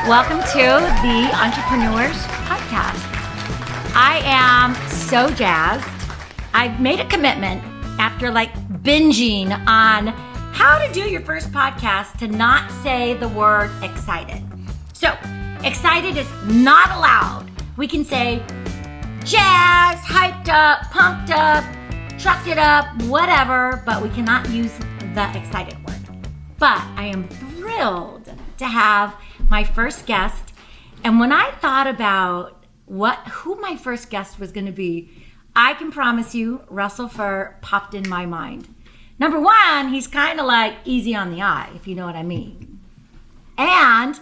Welcome to the Entrepreneurs Podcast. I am so jazzed. I've made a commitment after binging on how to do your first podcast to not say the word excited. So, excited is not allowed. We can say jazz, hyped up, pumped up, trucked it up, whatever, but we cannot use the excited word. But I am thrilled to have my first guest. And when I thought about who my first guest was going to be, I can promise you Russell Furr popped in my mind. Number one, he's kind of easy on the eye, if you know what I mean. And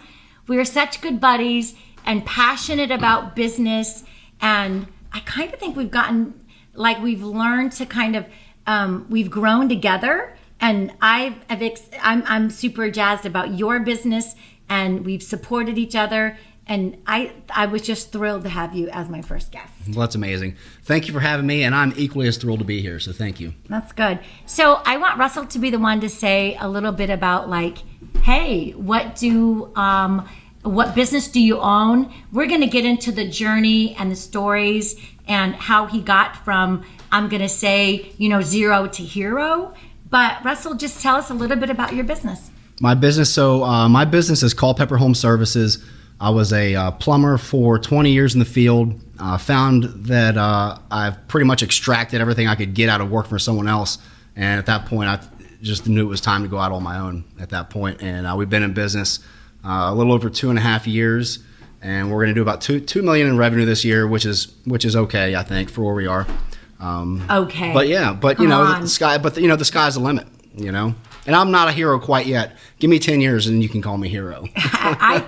we are such good buddies and passionate about business. And I kind of think we've gotten, we've learned to we've grown together. And I'm super jazzed about your business, and we've supported each other. And I was just thrilled to have you as my first guest. Well, that's amazing. Thank you for having me, and I'm equally as thrilled to be here, so thank you. That's good. So I want Russell to be the one to say a little bit about hey, what business do you own? We're going to get into the journey and the stories and how he got from, I'm going to say, zero to hero. But Russell, just tell us a little bit about your business. My business is Culpeper Home Services. I was a plumber for 20 years in the field. Found that I've pretty much extracted everything I could get out of work for someone else. And at that point, I just knew it was time to go out on my own at that point. And we've been in business a little over 2.5 years. And we're going to do about $2 million in revenue this year, which is okay, I think, for where we are. Okay. But the sky's the limit, And I'm not a hero quite yet. Give me 10 years and you can call me hero. I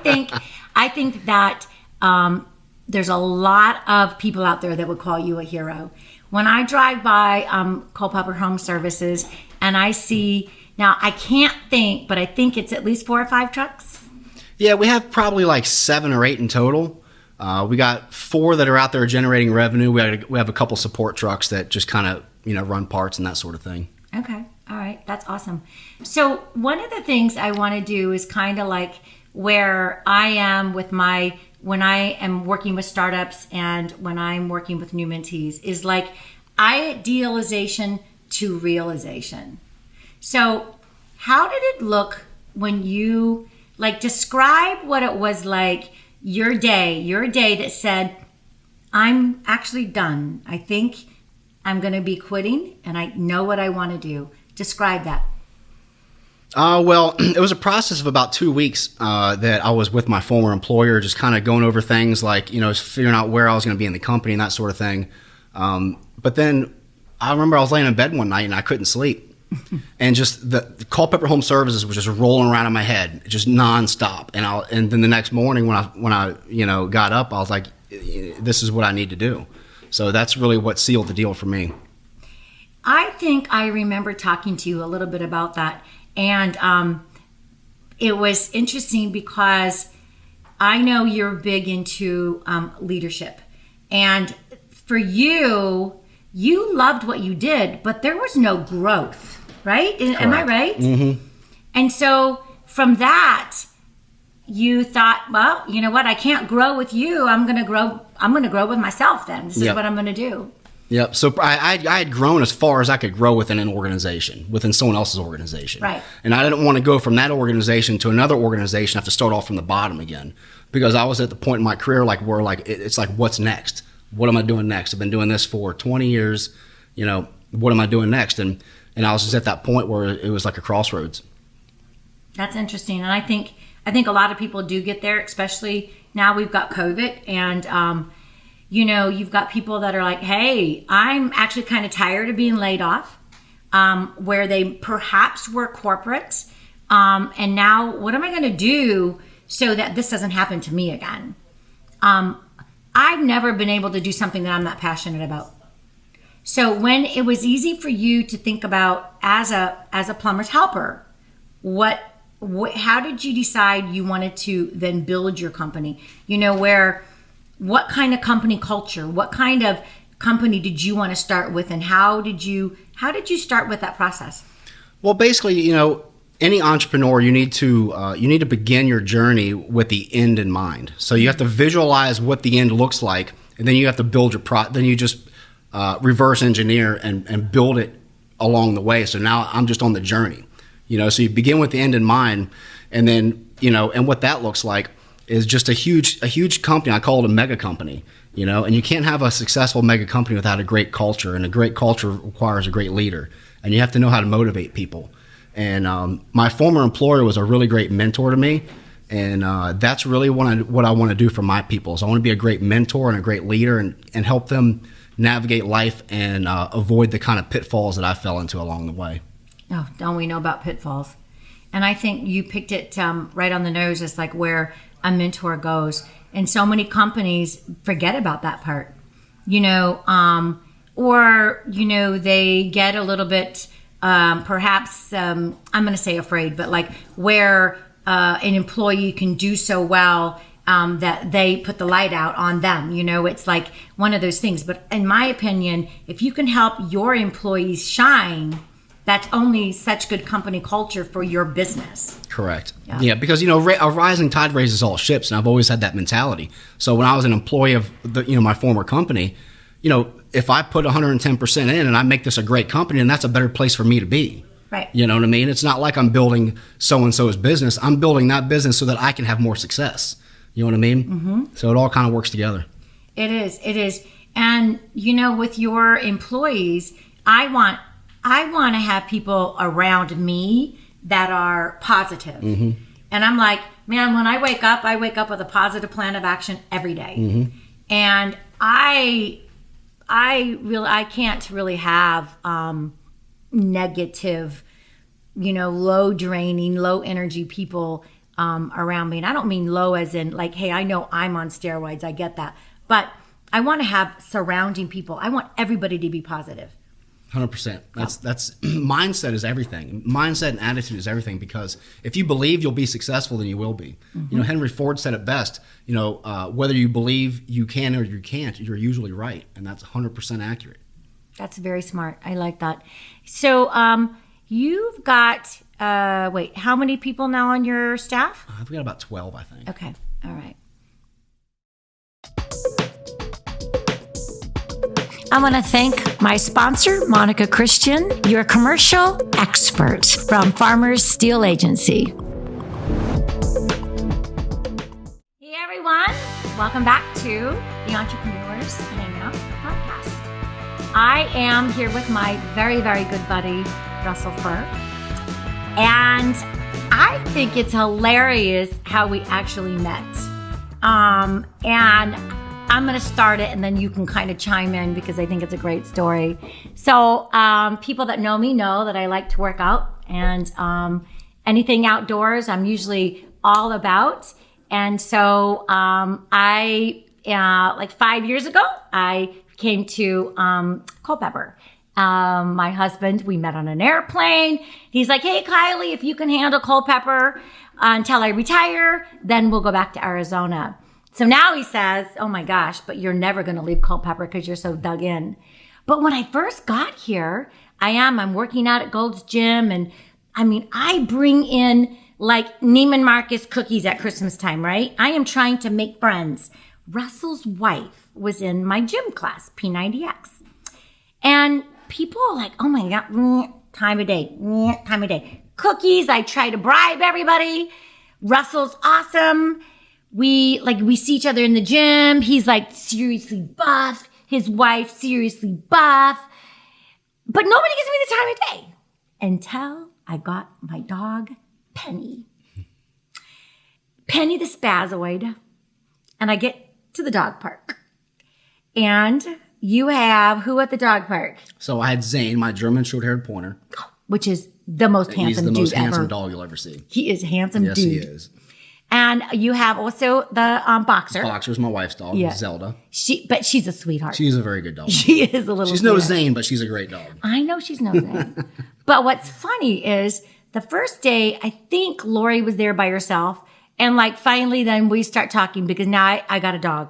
think that there's a lot of people out there that would call you a hero. When I drive by Culpeper Home Services and I see, now I can't think, but I think it's at least 4 or 5 trucks. Yeah, we have probably 7 or 8 in total. We got 4 that are out there generating revenue. We have a couple support trucks that just kind of run parts and that sort of thing. Okay. All right. That's awesome. So one of the things I want to do is kind of where I am with when I am working with startups and when I'm working with new mentees is idealization to realization. So how did it look when you describe what it was your day that said, I'm actually done. I think I'm going to be quitting and I know what I want to do. Describe that. Well, it was a process of about 2 weeks that I was with my former employer, just kind of going over things figuring out where I was going to be in the company and that sort of thing. But then I remember I was laying in bed one night and I couldn't sleep. And just the Culpeper Home Services was just rolling around in my head, just nonstop. And then the next morning when I got up, I was like, this is what I need to do. So that's really what sealed the deal for me. I think I remember talking to you a little bit about that. And it was interesting because I know you're big into leadership. And for you loved what you did, but there was no growth, right? Am I right? Mm-hmm. And so from that, you thought, well, you know what? I can't grow with you. I'm going to grow with myself then. This is what I'm going to do. Yep. So I had grown as far as I could grow within an organization, within someone else's organization. Right. And I didn't want to go from that organization to another organization, have to start off from the bottom again, because I was at the point in my career where it's what's next? What am I doing next? I've been doing this for 20 years. What am I doing next? And I was just at that point where it was like a crossroads. That's interesting. And I think a lot of people do get there, especially now we've got COVID and, you've got people that are like, hey, I'm actually kind of tired of being laid off, where they perhaps were corporate. And now what am I going to do so that this doesn't happen to me again? I've never been able to do something that I'm not passionate about. So when it was easy for you to think about as a plumber's helper, how did you decide you wanted to then build your company? What kind of company culture, what kind of company did you want to start with, and how did you start with that process? Well, basically, any entrepreneur, you need to begin your journey with the end in mind. So you have to visualize what the end looks like, and then you have to build your then you just reverse engineer and build it along the way. So now I'm just on the journey, so you begin with the end in mind, and then, and what that looks like is just a huge company. I call it a mega company, and you can't have a successful mega company without a great culture, and a great culture requires a great leader, and you have to know how to motivate people. And my former employer was a really great mentor to me, and that's really what I want to do for my people. So I want to be a great mentor and a great leader, and help them navigate life and avoid the kind of pitfalls that I fell into along the way. Oh, don't we know about pitfalls? And I think you picked it right on the nose, as like where a mentor goes. And so many companies forget about that part, or, they get a little bit, perhaps, I'm going to say afraid, but like where an employee can do so well that they put the light out on them. It's like one of those things. But in my opinion, if you can help your employees shine, that's only such good company culture for your business. Correct. Yeah, because, a rising tide raises all ships, and I've always had that mentality. So when I was an employee of my former company, if I put 110% in and I make this a great company, and that's a better place for me to be. Right. You know what I mean? It's not like I'm building so-and-so's business. I'm building that business so that I can have more success. You know what I mean? Mm-hmm. So it all kind of works together. It is. And, with your employees, I want to have people around me that are positive. Mm-hmm. And I'm like, man, when I wake up with a positive plan of action every day. Mm-hmm. And I can't really have negative, low draining, low energy people around me. And I don't mean low as in like, hey, I know I'm on steroids. I get that. But I want to have surrounding people. I want everybody to be positive. 100%. That's mindset is everything. Mindset and attitude is everything, because if you believe you'll be successful, then you will be. Mm-hmm. Henry Ford said it best, whether you believe you can or you can't, you're usually right. And that's 100% accurate. That's very smart. I like that. So you've got, how many people now on your staff? I've got about 12, I think. Okay. All right. I want to thank my sponsor, Monica Christian, your commercial expert from Farmers Steel Agency. Hey, everyone. Welcome back to the Entrepreneurs Hangout podcast. I am here with my very, very good buddy, Russell Furr. And I think it's hilarious how we actually met. And I'm going to start it, and then you can kind of chime in, because I think it's a great story. So people that know me know that I like to work out, and anything outdoors I'm usually all about. And so I like 5 years ago, I came to Culpeper. My husband, we met on an airplane. He's like, hey, Kiley, if you can handle Culpeper until I retire, then we'll go back to Arizona. So now he says, oh my gosh, but you're never going to leave Culpeper because you're so dug in. But when I first got here, I'm working out at Gold's Gym. And I bring in like Neiman Marcus cookies at Christmas time, right? I am trying to make friends. Russell's wife was in my gym class, P90X. And people are like, oh my God, time of day. Cookies, I try to bribe everybody. Russell's awesome. We see each other in the gym. He's like seriously buff. His wife seriously buff. But nobody gives me the time of day until I got my dog, Penny. Penny the Spazoid. And I get to the dog park. And you have who at the dog park? So I had Zane, my German short-haired pointer. Which is the most handsome dude ever. He's the most handsome dog you'll ever see. He is a handsome dude. Yes, he is. And you have also the boxer. Boxer's my wife's dog, Zelda. But she's a sweetheart. She's a very good dog. She is a little She's no Zane, but she's a great dog. I know she's no Zane. But what's funny is the first day, I think Lori was there by herself. And like finally then we start talking, because now I got a dog.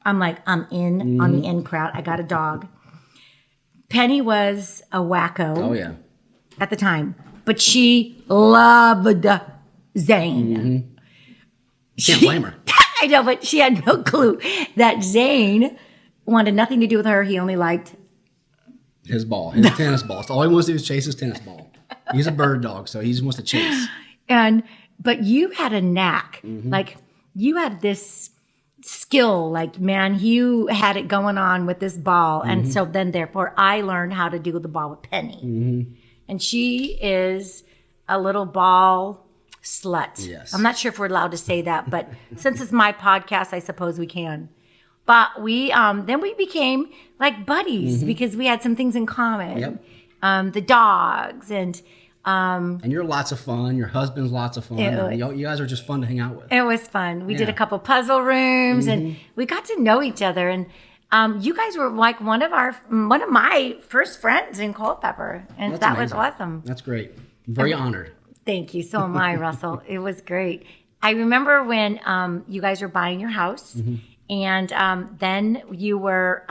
I'm like, I'm in on the in crowd. I got a dog. Penny was a wacko. Oh, yeah. At the time. but she loved Zane. Can't blame her. I know, but she had no clue that Zane wanted nothing to do with her. He only liked his ball, his tennis ball. So all he wants to do is chase his tennis ball. He's a bird dog, so he just wants to chase. But you had a knack. Like, you had this skill. Like, man, you had it going on with this ball. And so then, therefore, I learned how to do the ball with Penny. And she is a little ball slut. Yes. I'm not sure if we're allowed to say that, but since it's my podcast, I suppose we can. But we then we became like buddies because we had some things in common. The dogs and you're lots of fun. Your husband's lots of fun. You guys are just fun to hang out with. It was fun. We did a couple puzzle rooms and we got to know each other. And you guys were like one of my first friends in Culpeper, and that was awesome. That's great. I'm very honored. Thank you. So am I, Russell. It was great. I remember when you guys were buying your house, and then you were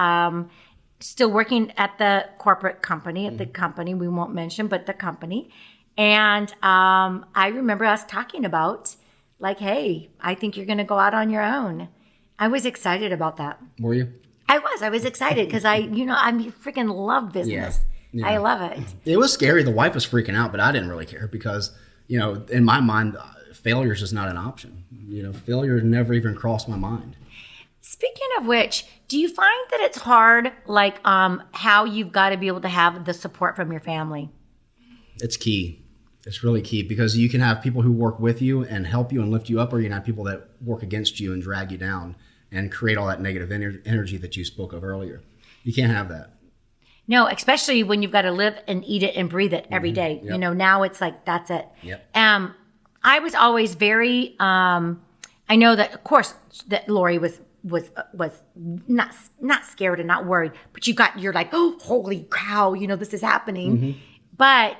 still working at the corporate company, at the company we won't mention, but the company. And I remember us talking about, like, hey, I think you're going to go out on your own. I was excited about that. Were you? I was excited because I freaking love business. Yeah. I love it. It was scary. The wife was freaking out, but I didn't really care because, in my mind, failure is just not an option. Failure never even crossed my mind. Speaking of which, do you find that it's hard, like how you've got to be able to have the support from your family? It's key. It's really key because you can have people who work with you and help you and lift you up, or you can have people that work against you and drag you down and create all that negative energy that you spoke of earlier. You can't have that. No, especially when you've got to live and eat it and breathe it every day. Yep. Now it's like, that's it. Yep. I was always very, I know that, of course, that Lori was not scared and not worried, but you're like, oh, holy cow, this is happening. But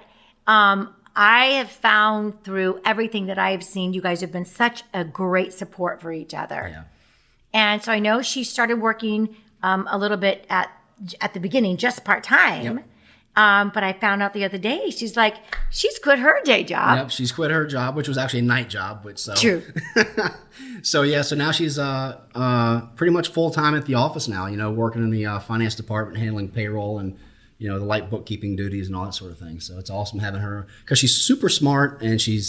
I have found through everything that I have seen, you guys have been such a great support for each other. Yeah. And so I know she started working a little bit at the beginning, just part-time. Yep. But I found out the other day, she's quit her day job. Yep, she's quit her job, which was actually a night job. True. So now she's pretty much full-time at the office now, working in the finance department, handling payroll and, the light bookkeeping duties and all that sort of thing. So it's awesome having her because she's super smart and she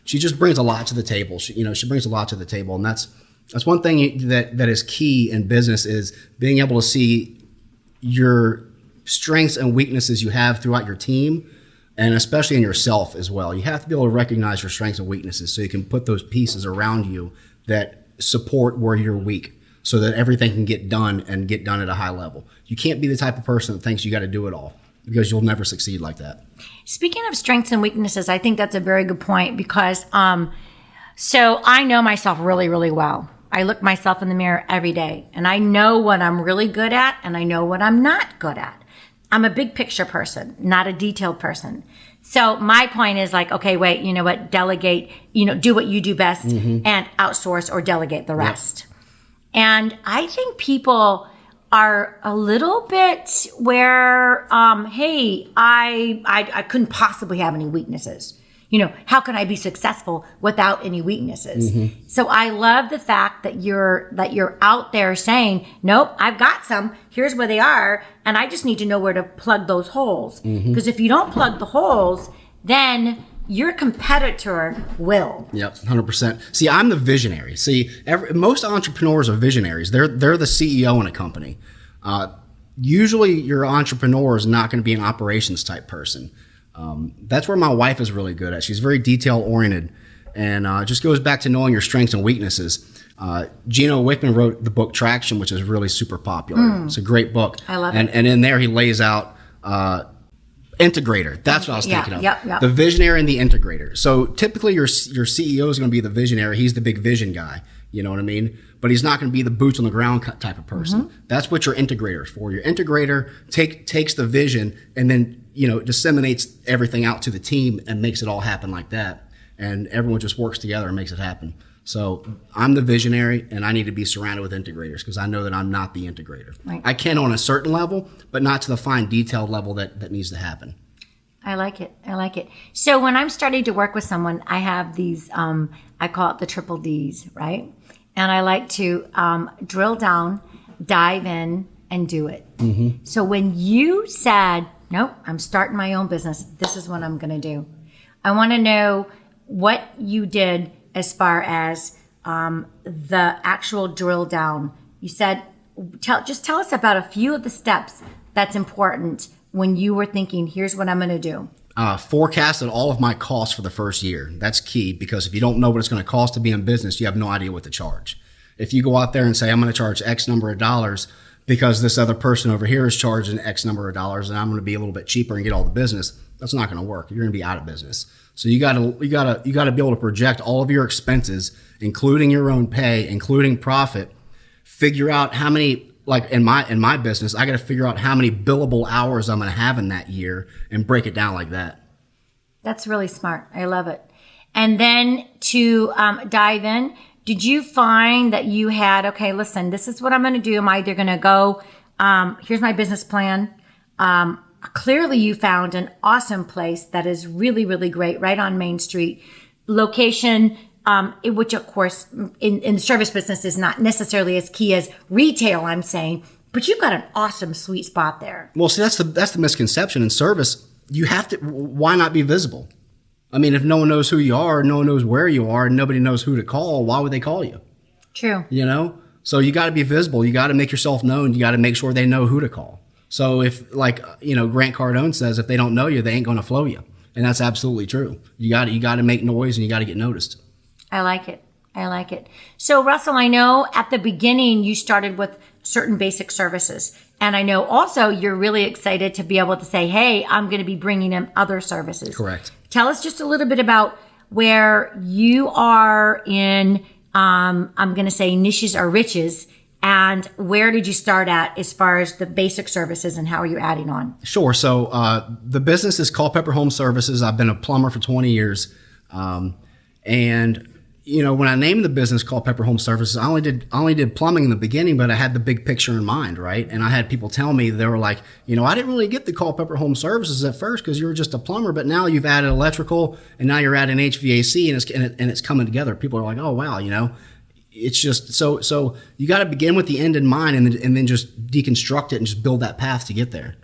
just brings a lot to the table. She brings a lot to the table, and that's one thing that is key in business is being able to see your strengths and weaknesses you have throughout your team, and especially in yourself as well. You have to be able to recognize your strengths and weaknesses so you can put those pieces around you that support where you're weak so that everything can get done and get done at a high level. You can't be the type of person that thinks you got to do it all because you'll never succeed like that. Speaking of strengths and weaknesses, I think that's a very good point because so I know myself really, really well. I look myself in the mirror every day, and I know what I'm really good at, and I know what I'm not good at. I'm a big picture person, not a detailed person. So my point is like, okay, wait, you know what? Delegate, do what you do best and outsource or delegate the rest. Yep. And I think people are a little bit where, hey, I couldn't possibly have any weaknesses. How can I be successful without any weaknesses? So I love the fact that you're out there saying, nope, I've got some. Here's where they are, and I just need to know where to plug those holes. Because if you don't plug the holes, then your competitor will. Yep, 100%. See, I'm the visionary. See, most entrepreneurs are visionaries. They're the CEO in a company. Usually, your entrepreneur is not going to be an operations type person. That's where my wife is really good at. She's very detail oriented, and it just goes back to knowing your strengths and weaknesses. Gino Wickman wrote the book Traction, which is really super popular. It's a great book. I love it. And in there, he lays out integrator. That's what I was thinking of. Yep. The visionary and the integrator. So typically, your CEO is going to be the visionary. He's the big vision guy. You know what I mean? But he's not going to be the boots on the ground type of person. That's what your integrator is for. Your integrator takes the vision and then disseminates everything out to the team and makes it all happen like that. And everyone just works together and makes it happen. So I'm the visionary, and I need to be surrounded with integrators because I know that I'm not the integrator. Right. I can on a certain level, but not to the fine detailed level that needs to happen. I like it. I like it. So when I'm starting to work with someone, I have these, I call it the triple Ds, right? And I like to drill down, dive in, and do it. Mm-hmm. So when you said, nope, I'm starting my own business, this is what I'm going to do. I want to know what you did as far as the actual drill down. You said, just tell us about a few of the steps that's important when you were thinking, here's what I'm going to do. Forecasted all of my costs for the first year. That's key, because if you don't know what it's going to cost to be in business, you have no idea what to charge. If you go out there and say, I'm going to charge X number of dollars because this other person over here is charging X number of dollars and I'm going to be a little bit cheaper and get all the business, that's not going to work. You're going to be out of business. So you got to be able to project all of your expenses, including your own pay, including profit. Figure out how many, like in my business, I got to figure out how many billable hours I'm going to have in that year and break it down like that. That's really smart. I love it. And then to dive in, did you find that you had, okay, listen, this is what I'm going to do. I'm either going to go, here's my business plan. Clearly you found an awesome place that is really, really great right on Main Street. Location, which of course in the service business is not necessarily as key as retail, I'm saying, but you've got an awesome sweet spot there. Well, see, that's the misconception in service. You have to, why not be visible? I mean, if no one knows who you are, no one knows where you are, and nobody knows who to call, why would they call you? True. You know? So you got to be visible. You got to make yourself known. You got to make sure they know who to call. So if, like, Grant Cardone says, if they don't know you, they ain't going to flow you. And that's absolutely true. You got to make noise and you got to get noticed. I like it. I like it. So Russell, I know at the beginning you started with certain basic services. And I know also you're really excited to be able to say, hey, I'm going to be bringing in other services. Correct. Tell us just a little bit about where you are in, I'm going to say niches or riches, and where did you start at as far as the basic services and how are you adding on? Sure. So the business is Culpeper Home Services. I've been a plumber for 20 years. And when I named the business Culpeper Home Services, I only did plumbing in the beginning, but I had the big picture in mind, right? And I had people tell me, they were like, I didn't really get the Culpeper Home Services at first because you were just a plumber, but now you've added electrical and now you're adding HVAC and it's coming together. People are like, oh wow, it's just so you got to begin with the end in mind and then just deconstruct it and just build that path to get there.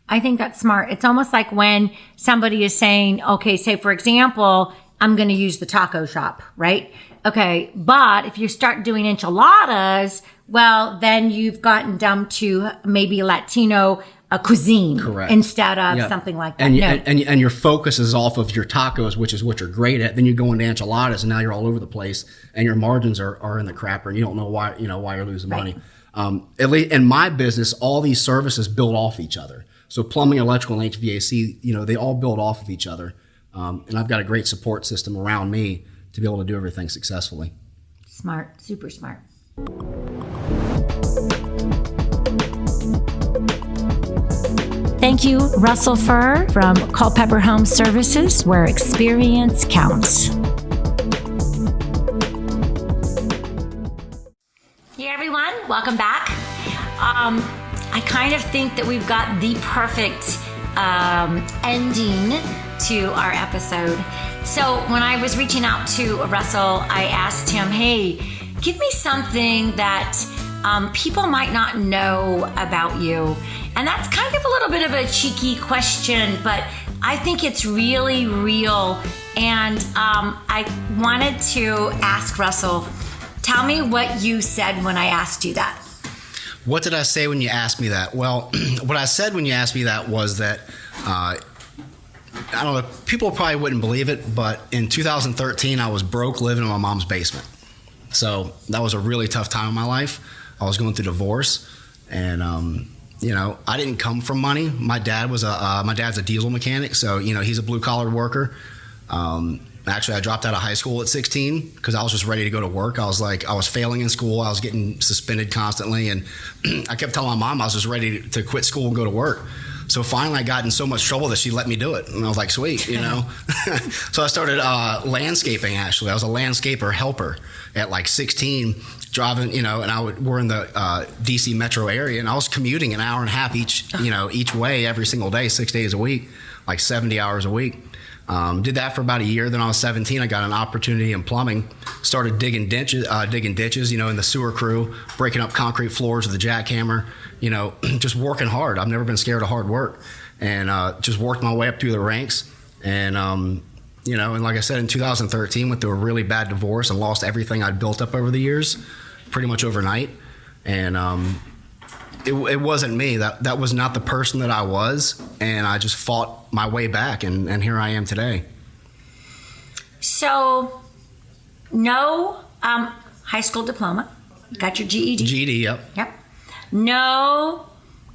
I think that's smart. It's almost like when somebody is saying, okay, say for example, I'm going to use the taco shop, right? Okay, but if you start doing enchiladas, well, then you've gotten down to maybe Latino cuisine. Correct. Instead of something like that. And your focus is off of your tacos, which is what you're great at. Then you go into enchiladas, and now you're all over the place, and your margins are in the crapper, and you don't know why you're losing money. At least in my business, all these services build off each other. So plumbing, electrical, and HVAC, they all build off of each other. And I've got a great support system around me to be able to do everything successfully. Smart, super smart. Thank you, Russell Furr from Culpeper Home Services, where experience counts. Hey everyone, welcome back. I kind of think that we've got the perfect ending to our episode. So when I was reaching out to Russell, I asked him, hey, give me something that people might not know about you. And that's kind of a little bit of a cheeky question, but I think it's really real. And I wanted to ask Russell, tell me what you said when I asked you that. What did I say when you asked me that? Well, what I said when you asked me that was that I don't know, people probably wouldn't believe it, but in 2013, I was broke living in my mom's basement. So that was a really tough time in my life. I was going through divorce, and, I didn't come from money. My dad's a diesel mechanic, so, he's a blue-collar worker. Actually, I dropped out of high school at 16 because I was just ready to go to work. I was failing in school. I was getting suspended constantly, and I kept telling my mom I was just ready to quit school and go to work. So finally, I got in so much trouble that she let me do it. And I was like, sweet, So I started landscaping, actually. I was a landscaper helper at like 16. driving, and we're in the DC metro area, and I was commuting an hour and a half each way every single day, 6 days a week, like 70 hours a week. Did that for about a year. Then I was 17. I got an opportunity in plumbing. Started digging ditches, in the sewer crew, breaking up concrete floors with a jackhammer. Just working hard. I've never been scared of hard work, and just worked my way up through the ranks. And and like I said, in 2013, went through a really bad divorce and lost everything I'd built up over the years, pretty much overnight. And it wasn't me. That was not the person that I was, and I just fought my way back, and here I am today. So, no high school diploma. Got your GED. GED, yep. Yep. No,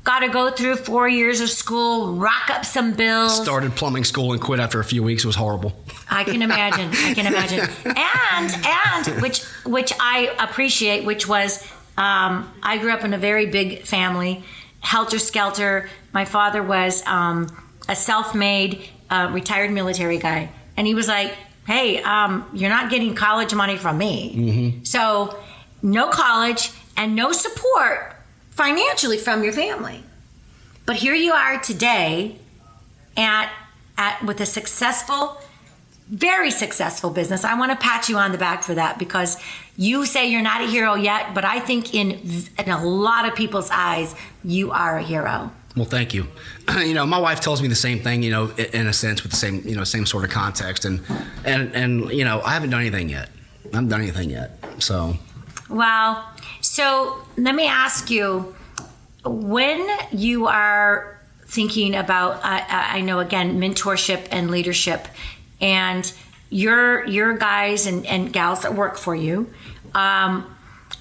got to go through 4 years of school, rack up some bills. Started plumbing school and quit after a few weeks. It was horrible. I can imagine. And which I appreciate, which was I grew up in a very big family, helter-skelter. My father was a self-made retired military guy. And he was like, hey, you're not getting college money from me. Mm-hmm. So no college and no support financially from your family. But here you are today with a successful, very successful business. I want to pat you on the back for that, because you say you're not a hero yet, but I think in a lot of people's eyes, you are a hero. Well, thank you. My wife tells me the same thing, in a sense, with the same sort of context. And I haven't done anything yet. I haven't done anything yet. So. Wow. So let me ask you, when you are thinking about, I know, again, mentorship and leadership, and your guys and gals that work for you,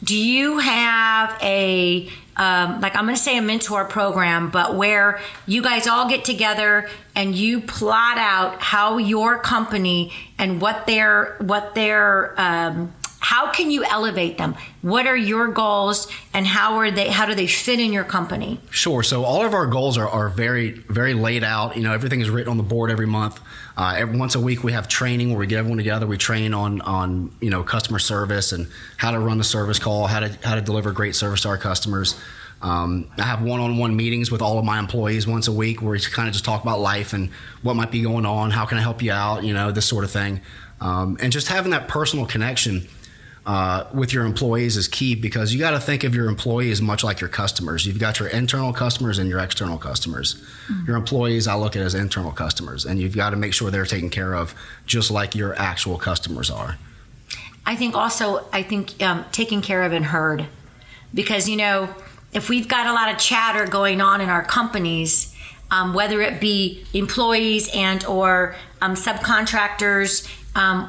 do you have a, I'm going to say a mentor program, but where you guys all get together and you plot out how your company and how can you elevate them? What are your goals, and how do they fit in your company? Sure. So all of our goals are very, very laid out. Everything is written on the board every month. Once a week we have training where we get everyone together. We train on customer service and how to run the service call, how to deliver great service to our customers. I have one-on-one meetings with all of my employees once a week where we kind of just talk about life and what might be going on, how can I help you out, this sort of thing. And just having that personal connection with your employees is key, because you got to think of your employees much like your customers. You've got your internal customers and your external customers. Mm-hmm. Your employees, I look at as internal customers, and you've got to make sure they're taken care of just like your actual customers are. I think taking care of and heard, because, if we've got a lot of chatter going on in our companies, whether it be employees and or subcontractors,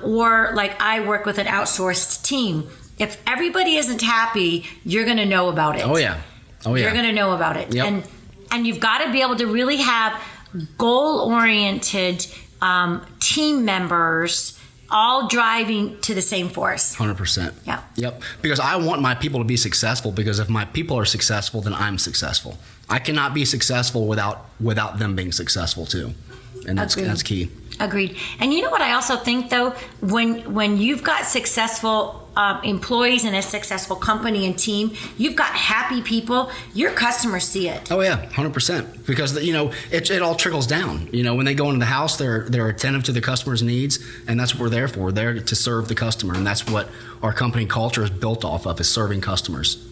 or like I work with an outsourced team. If everybody isn't happy, you're going to know about it. Oh yeah. You're going to know about it. Yep. And you've got to be able to really have goal-oriented team members all driving to the same force. 100%. Yeah. Yep. Because I want my people to be successful, because if my people are successful, then I'm successful. I cannot be successful without them being successful too. And that's key. Agreed. And you know what I also think, though, when you've got successful employees and a successful company and team, you've got happy people, your customers see it. Oh yeah, 100%. Because it all trickles down. When they go into the house, they're attentive to the customer's needs, and that's what we're there for. We're there to serve the customer, and that's what our company culture is built off of, is serving customers.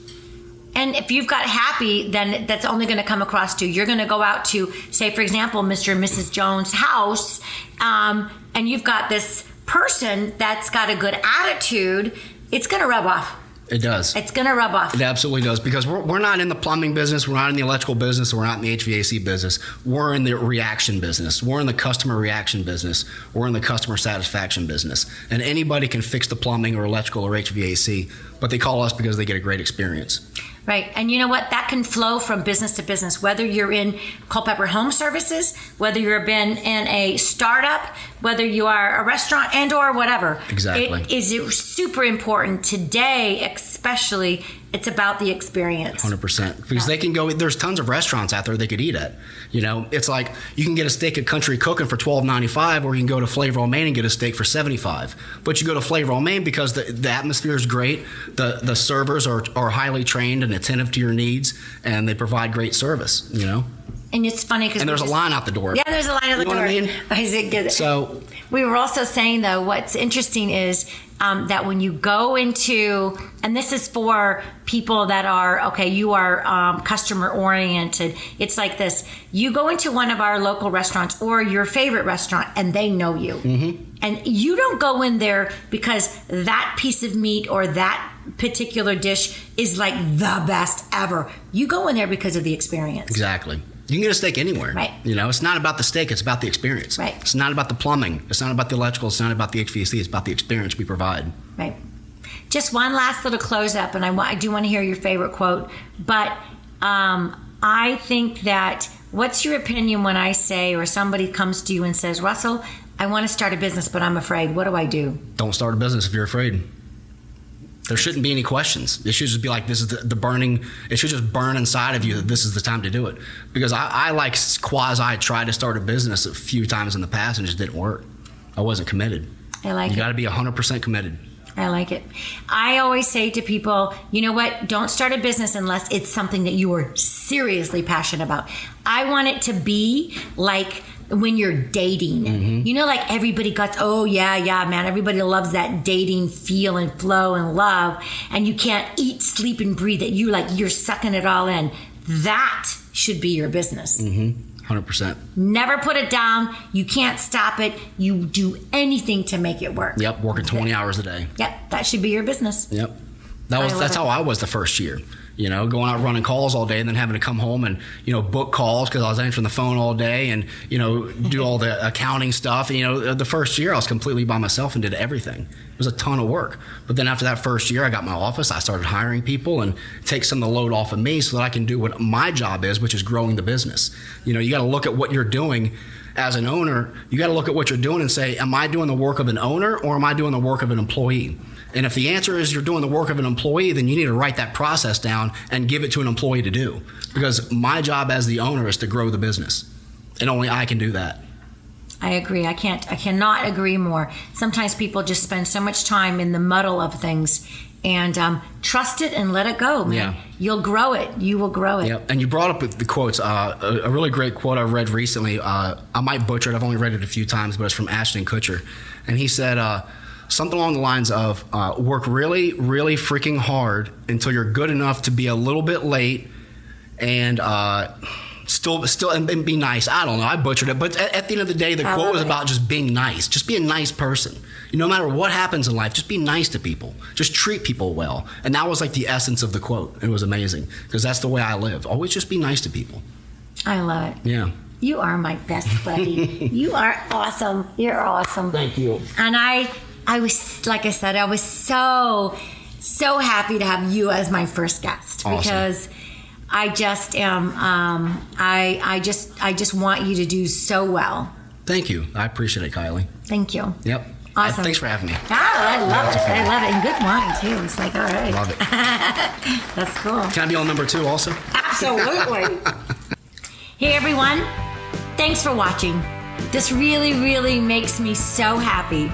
And if you've got happy, then that's only going to come across to, you're going to go out to, say, for example, Mr. and Mrs. Jones' house, and you've got this person that's got a good attitude, it's going to rub off. It does. It's going to rub off. It absolutely does, because we're not in the plumbing business, we're not in the electrical business, we're not in the HVAC business. We're in the reaction business. We're in the customer reaction business. We're in the customer satisfaction business. And anybody can fix the plumbing or electrical or HVAC, but they call us because they get a great experience. Right. And you know what? That can flow from business to business, whether you're in Culpeper Home Services, whether you've been in a startup, whether you are a restaurant and or whatever. Exactly. It is super important today, especially It's about the experience. 100%. Because they can go, there's tons of restaurants out there they could eat at. You know, it's like you can get a steak at Country Cooking for $12.95, or you can go to Flavorful Maine and get a steak for $75. But you go to Flavorful Maine because the atmosphere is great, the servers are highly trained and attentive to your needs, and they provide great service, you know? And it's funny because there's a line out the door. Yeah, there's a line out the door. What I mean? So we were also saying, though, what's interesting is that when you go into, and this is for people that are, okay, you are customer oriented. It's like this. You go into one of our local restaurants or your favorite restaurant and they know you. Mm-hmm. And you don't go in there because that piece of meat or that particular dish is like the best ever. You go in there because of the experience. Exactly. You can get a steak anywhere. Right. You know, it's not about the steak, it's about the experience. Right. It's not about the plumbing, it's not about the electrical, it's not about the HVAC, it's about the experience we provide. Right. Just one last little close up, and I do want to hear your favorite quote, but I think that, what's your opinion when I say, or somebody comes to you and says, Russell, I want to start a business, but I'm afraid. What do I do? Don't start a business if you're afraid. There shouldn't be any questions. It should just be like, this is the burning, it should just burn inside of you that this is the time to do it. Because I like quasi tried to start a business a few times in the past and it just didn't work. I wasn't committed. I like it. You got to be 100% committed. I like it. I always say to people, you know what? Don't start a business unless it's something that you are seriously passionate about. I want it to be like when you're dating. Mm-hmm. You know, like everybody got, oh yeah, man, everybody loves that dating feel and flow and love, and you can't eat, sleep, and breathe it. You're sucking it all in. That should be your business. Mm-hmm. 100%. Never put it down. You can't stop it. You do anything to make it work. Yep, working 20 hours a day. Yep, that should be your business. Yep. That's how I was the first year. You know, going out running calls all day and then having to come home and, you know, book calls because I was answering the phone all day and, you know, do all the accounting stuff. And, you know, the first year I was completely by myself and did everything. It was a ton of work. But then after that first year, I got my office. I started hiring people and take some of the load off of me so that I can do what my job is, which is growing the business. You know, you got to look at what you're doing as an owner. You got to look at what you're doing and say, am I doing the work of an owner or am I doing the work of an employee? And if the answer is you're doing the work of an employee, then you need to write that process down and give it to an employee to do. Because my job as the owner is to grow the business. And only I can do that. I agree. I cannot agree more. Sometimes people just spend so much time in the muddle of things, and trust it and let it go, man. Yeah. You'll grow it. You will grow it. Yep. And you brought up the quotes. A really great quote I read recently. I might butcher it. I've only read it a few times, but it's from Ashton Kutcher. And he said, something along the lines of work really, really freaking hard until you're good enough to be a little bit late and still and be nice. I don't know. I butchered it. But at the end of the day, the quote was about just being nice. Just be a nice person. No matter what happens in life, just be nice to people. Just treat people well. And that was like the essence of the quote. It was amazing because that's the way I live. Always just be nice to people. I love it. Yeah. You are my best buddy. You are awesome. You're awesome. Thank you. And I was, like I said, I was so happy to have you as my first guest. Awesome. Because I just am, I just want you to do so well. Thank you. I appreciate it, Kylie. Thank you. Yep. Awesome. Thanks for having me. I love it. I love it. And good wine, too. It's like, all right. Love it. That's cool. Can I be on number 2 also? Absolutely. Hey, everyone. Thanks for watching. This really, really makes me so happy.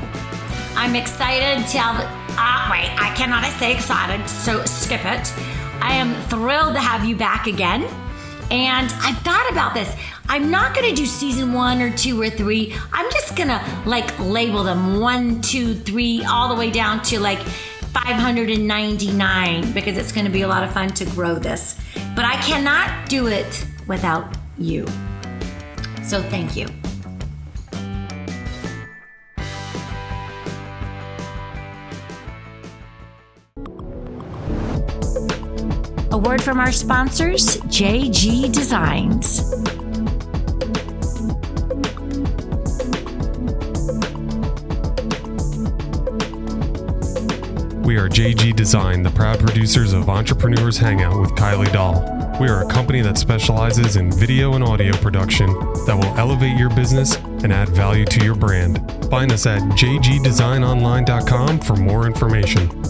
I'm excited to wait, I cannot say excited, so skip it. I am thrilled to have you back again. And I've thought about this. I'm not going to do season 1 or 2 or 3. I'm just going to label them 1, 2, 3, all the way down to 599 because it's going to be a lot of fun to grow this. But I cannot do it without you. So thank you. A word from our sponsors, JGdesigns. We are JGdesign, the proud producers of Entrepreneurs Hangout with Kiley Doll. We are a company that specializes in video and audio production that will elevate your business and add value to your brand. Find us at jgdesignonline.com for more information.